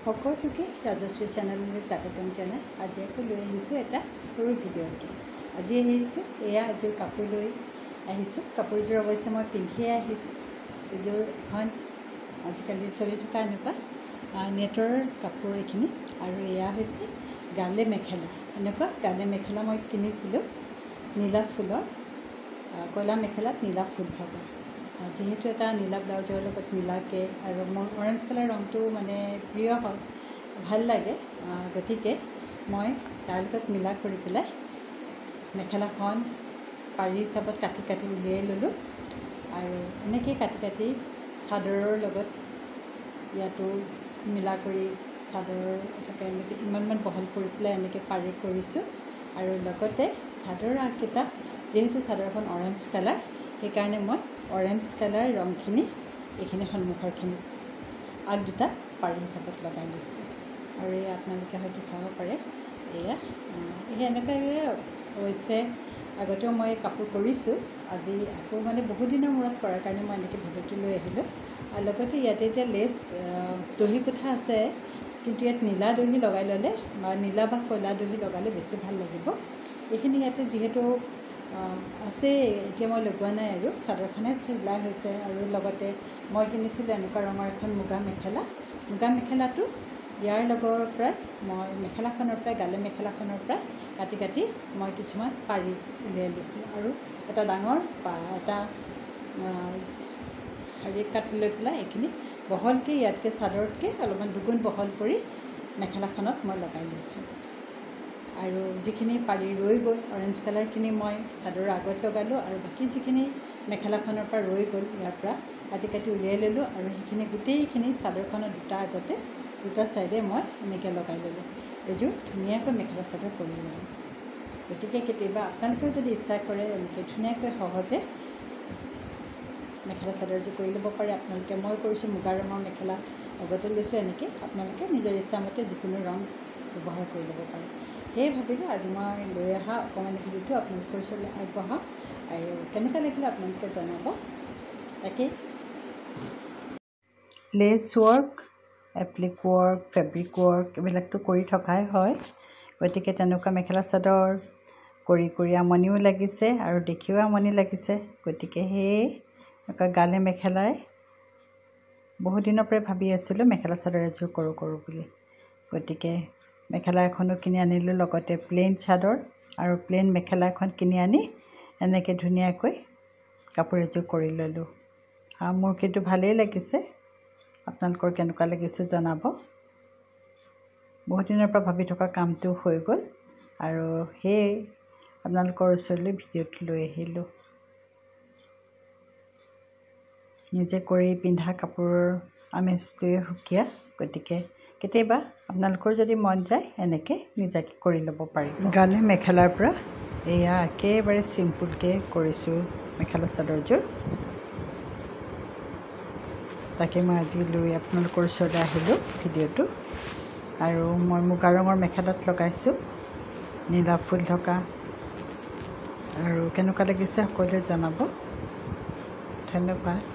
সকলোকে ৰাজশ্ৰী চেনেললৈ স্বাগতম জনাই আজি আকৌ লৈ আহিছোঁ এটা সৰু ভিডিঅ'কে। আজি আহিছোঁ এয়া এযোৰ কাপোৰ লৈ আহিছোঁ। কাপোৰযোৰ অৱশ্যে মই পিন্ধিয়ে আহিছোঁ। এযোৰ এখন আজিকালি চলি থকা এনেকুৱা নেটৰ কাপোৰ এইখিনি, আৰু এয়া হৈছে গালে মেখেলা। এনেকুৱা গালে মেখেলা মই কিনিছিলোঁ নীলা ফুলৰ, কলা মেখেলাত নীলা ফুল থকা। যিহেতু এটা নীলা ব্লাউজৰ লগত মিলাকৈ, আৰু মোৰ অৰেঞ্জ কালাৰ ৰংটো মানে প্ৰিয় হয়, ভাল লাগে, গতিকে মই তাৰ লগত মিলা কৰি পেলাই মেখেলাখন পাৰি হিচাপত কাটি কাটি উলিয়াই ল'লোঁ। আৰু এনেকৈ কাটি কাটি চাদৰৰ লগত ইয়াতো মিলা কৰি চাদৰ এনেকৈ ইমানমান বহল কৰি পেলাই এনেকৈ পাৰি কৰিছোঁ। আৰু লগতে চাদৰৰ আগকেইটা, যিহেতু চাদৰখন অৰেঞ্জ কালাৰ, সেইকাৰণে মই অৰেঞ্জ কালাৰ ৰংখিনি এইখিনি সন্মুখৰখিনি আগ দুটা পাৰি হিচাপত লগাই লৈছোঁ। আৰু এয়া আপোনালোকে হয়তো চাব পাৰে, এয়া সেই এনেকৈ অৱশ্যে আগতেও মই কাপোৰ কৰিছোঁ। আজি আকৌ মানে বহুত দিনৰ মূৰত কৰাৰ কাৰণে মই এনেকৈ ভিডিঅ'টো লৈ আহিলোঁ। আৰু লগতে ইয়াতে এতিয়া লেচ দহি কোঠা আছে, কিন্তু ইয়াত নীলা দহি লগাই ল'লে বা নীলা বা ক'লা দহি লগালে বেছি ভাল লাগিব। এইখিনি ইয়াতে যিহেতু আছে, এতিয়া মই লগোৱা নাই, আৰু চাদৰখনে চিলাই হৈছে। আৰু লগতে মই কিনিছিলোঁ এনেকুৱা ৰঙৰ এখন মুগা মেখেলা। মুগা মেখেলাটো ইয়াৰ লগৰ পৰাই মই মেখেলাখনৰ পৰাই, গালে মেখেলাখনৰ পৰাই কাটি কাটি মই কিছুমান পাৰি উলিয়াই লৈছোঁ। আৰু এটা ডাঙৰ এটা হেৰি কাটি লৈ পেলাই এইখিনি বহলকৈ, ইয়াতকৈ চাদৰতকৈ অলপমান দুগুণ বহল কৰি মেখেলাখনত মই লগাই লৈছোঁ। আৰু যিখিনি পাৰি ৰৈ গ'ল অৰেঞ্জ কালাৰখিনি মই চাদৰৰ আগত লগালোঁ, আৰু বাকী যিখিনি মেখেলাখনৰ পৰা ৰৈ গ'ল ইয়াৰ পৰা কাটি কাটি উলিয়াই ল'লোঁ। আৰু সেইখিনি গোটেইখিনি চাদৰখনৰ দুটা আগতে দুটা ছাইডে মই এনেকৈ লগাই ল'লোঁ। এযোৰ ধুনীয়াকৈ মেখেলা চাদৰ কৰি ল'লোঁ। গতিকে কেতিয়াবা আপোনালোকেও যদি ইচ্ছা কৰে এনেকৈ ধুনীয়াকৈ সহজে মেখেলা চাদৰযোৰ কৰি ল'ব পাৰে। আপোনালোকে, মই কৰিছোঁ মুগা ৰঙৰ মেখেলা লগতে লৈছোঁ। এনেকৈ আপোনালোকে নিজৰ ইচ্ছামতে যিকোনো ৰং ব্যৱহাৰ কৰি ল'ব পাৰে। সেয়ে ভাবিলোঁ আজি মই লৈ অহা অকণমানি ভিডিঅ'টো আপোনালোকৰ ওচৰলৈ আগবঢ়াওঁ, আৰু কেনেকুৱা লাগিলে আপোনালোকে জনাব। তাকেই lace work, applique work, fabric work এইবিলাকতো কৰি থকাই হয়। গতিকে তেনেকুৱা মেখেলা চাদৰ কৰি কৰি আমনিও লাগিছে আৰু দেখিও আমনি লাগিছে। গতিকে সেয়ে এনেকুৱা গালে মেখেলাই বহুত দিনৰ পৰাই ভাবি আছিলোঁ মেখেলা চাদৰ এযোৰ কৰোঁ বুলি। গতিকে মেখেলা এখনো কিনি আনিলোঁ, লগতে প্লেইন চাদৰ আৰু প্লেইন মেখেলা এখন কিনি আনি এনেকৈ ধুনীয়াকৈ কাপোৰ এযোৰ কৰি ল'লোঁ। মোৰ কিন্তু ভালেই লাগিছে, আপোনালোকৰ কেনেকুৱা লাগিছে জনাব। বহুত দিনৰ পৰা ভাবি থকা কামটো হৈ গ'ল, আৰু সেয়ে আপোনালোকৰ ওচৰলৈ ভিডিঅ'টো লৈ আহিলোঁ। নিজে কৰি পিন্ধা কাপোৰৰ আমেজটোৱে সুকীয়া। গতিকে কেতিয়াবা আপোনালোকৰ যদি মন যায় এনেকৈ নিজাকৈ কৰি ল'ব পাৰিব। গালে মেখেলাৰ পৰা এয়া একেবাৰে চিম্পুলকৈ কৰিছোঁ মেখেলা চাদৰযোৰ। তাকে মই আজি লৈ আপোনালোকৰ ওচৰলৈ আহিলোঁ ভিডিঅ'টো। আৰু মই মুগা ৰঙৰ মেখেলাত লগাইছোঁ নীলা ফুল থকা। আৰু কেনেকুৱা লাগিছে সকলোৱে জনাব। ধন্যবাদ।